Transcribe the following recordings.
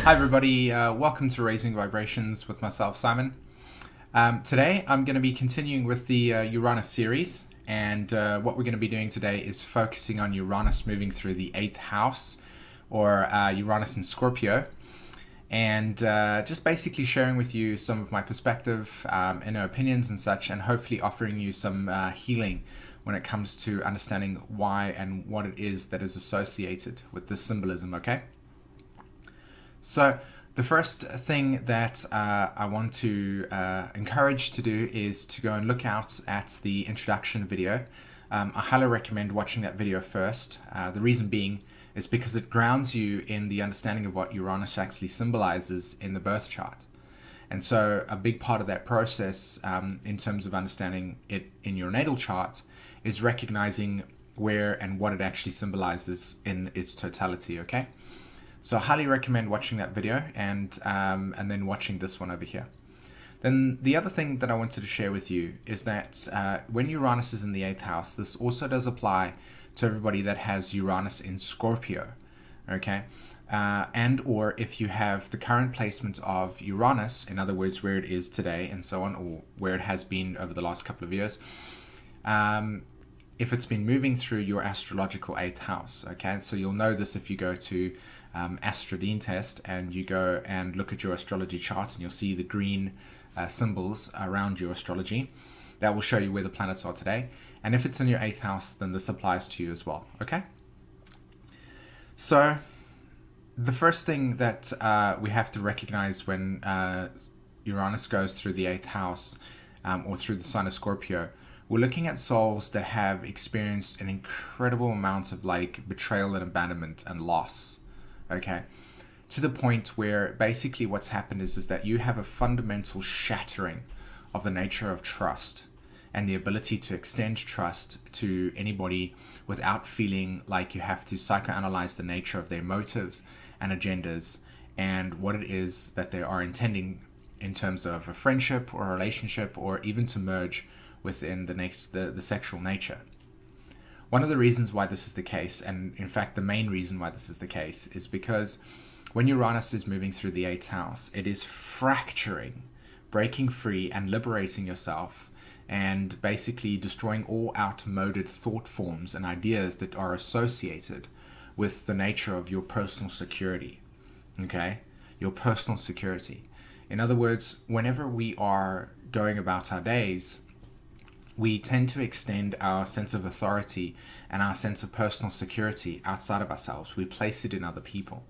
Hi everybody, welcome to Raising Vibrations with myself, Simon. Today I'm going to be continuing with the Uranus series, and what we're going to be doing today is focusing on Uranus moving through the 8th house, or Uranus in Scorpio, and just basically sharing with you some of my perspective, inner opinions and such, and hopefully offering you some healing when it comes to understanding why and what it is that is associated with this symbolism, okay? So the first thing that I want to encourage to do is to go and look out at the introduction video. I highly recommend watching that video first. The reason being is because it grounds you in the understanding of what Uranus actually symbolizes in the birth chart. And so a big part of that process in terms of understanding it in your natal chart is recognizing where and what it actually symbolizes in its totality, okay? So I highly recommend watching that video and then watching this one over here. Then the other thing that I wanted to share with you is that when Uranus is in the 8th house, this also does apply to everybody that has Uranus in Scorpio, okay? And or if you have the current placement of Uranus, in other words, where it is today and so on, or where it has been over the last couple of years, if it's been moving through your astrological 8th house, okay? So you'll know this if you go to Astrodine test and you go and look at your astrology chart, and you'll see the green symbols around your astrology. That will show you where the planets are today. And if it's in your 8th house, then this applies to you as well, okay? So the first thing that we have to recognize when Uranus goes through the 8th house or through the sign of Scorpio, we're looking at souls that have experienced an incredible amount of like betrayal and abandonment and loss, okay? To the point where basically what's happened is that you have a fundamental shattering of the nature of trust and the ability to extend trust to anybody without feeling like you have to psychoanalyze the nature of their motives and agendas and what it is that they are intending in terms of a friendship or a relationship, or even to merge within the sexual nature. One of the reasons why this is the case, and in fact the main reason why this is the case, is because when Uranus is moving through the 8th house, it is fracturing, breaking free and liberating yourself, and basically destroying all outmoded thought forms and ideas that are associated with the nature of your personal security, okay? Your personal security. In other words, whenever we are going about our days, we tend to extend our sense of authority and our sense of personal security outside of ourselves. We place it in other people.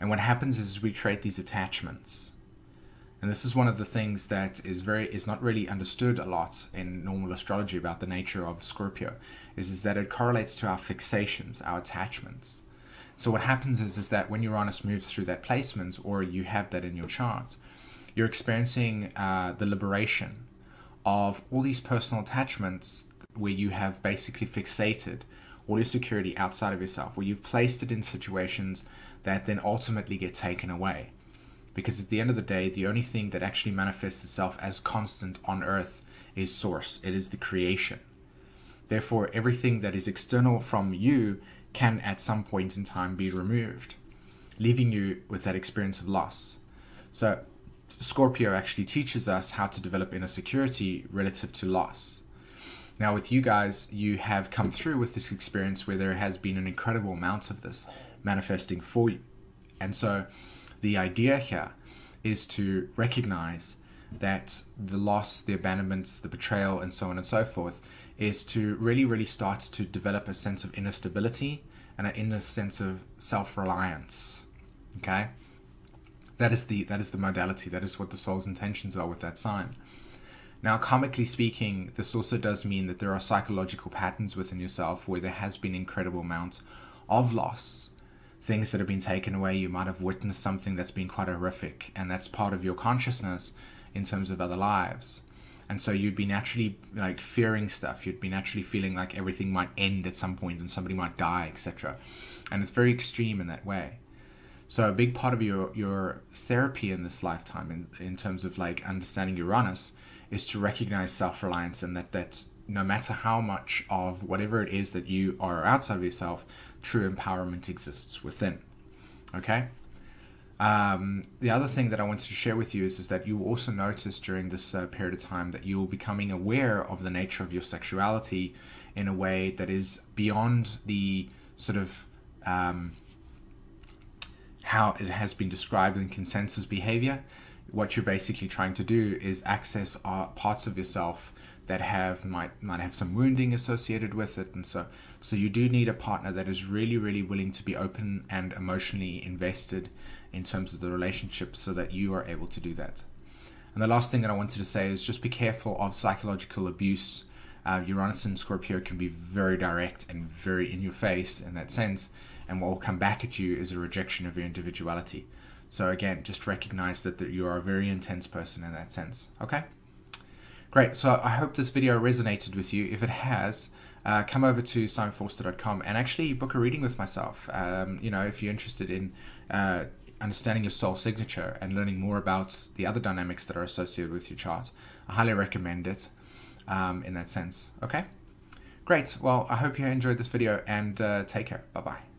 And what happens is we create these attachments. And this is one of the things that is not really understood a lot in normal astrology about the nature of Scorpio, is that it correlates to our fixations, our attachments. So what happens is that when Uranus moves through that placement, or you have that in your chart, you're experiencing the liberation of all these personal attachments where you have basically fixated all your security outside of yourself, where you've placed it in situations that then ultimately get taken away. Because at the end of the day, the only thing that actually manifests itself as constant on earth is source. It is the creation. Therefore, everything that is external from you can at some point in time be removed, leaving you with that experience of loss. So Scorpio actually teaches us how to develop inner security relative to loss. Now with you guys, you have come through with this experience where there has been an incredible amount of this manifesting for you. And so the idea here is to recognize that the loss, the abandonments, the betrayal, and so on and so forth, is to really start to develop a sense of inner stability and an inner sense of self-reliance, okay? That is the modality. That is what the soul's intentions are with that sign. Now, karmically speaking, this also does mean that there are psychological patterns within yourself where there has been incredible amount of loss, things that have been taken away. You might have witnessed something that's been quite horrific, and that's part of your consciousness in terms of other lives. And so you'd be naturally like fearing stuff. You'd be naturally feeling like everything might end at some point and somebody might die, etc. And it's very extreme in that way. So a big part of your therapy in this lifetime in terms of like understanding Uranus is to recognize self-reliance, and that no matter how much of whatever it is that you are outside of yourself, true empowerment exists within. Okay? The other thing that I wanted to share with you is that you will also notice during this period of time that you're becoming aware of the nature of your sexuality in a way that is beyond the sort of how it has been described in consensus behavior. What you're basically trying to do is access parts of yourself that might have some wounding associated with it, and so you do need a partner that is really willing to be open and emotionally invested in terms of the relationship, so that you are able to do that. And the last thing that I wanted to say is just be careful of psychological abuse. Uranus and Scorpio can be very direct and very in your face in that sense, and what will come back at you is a rejection of your individuality. So again, just recognize that you are a very intense person in that sense. Okay? Great. So I hope this video resonated with you. If it has, come over to simonvorster.com and actually book a reading with myself. If you're interested in understanding your soul signature and learning more about the other dynamics that are associated with your chart, I highly recommend it in that sense. Okay? Great. Well, I hope you enjoyed this video, and take care. Bye-bye.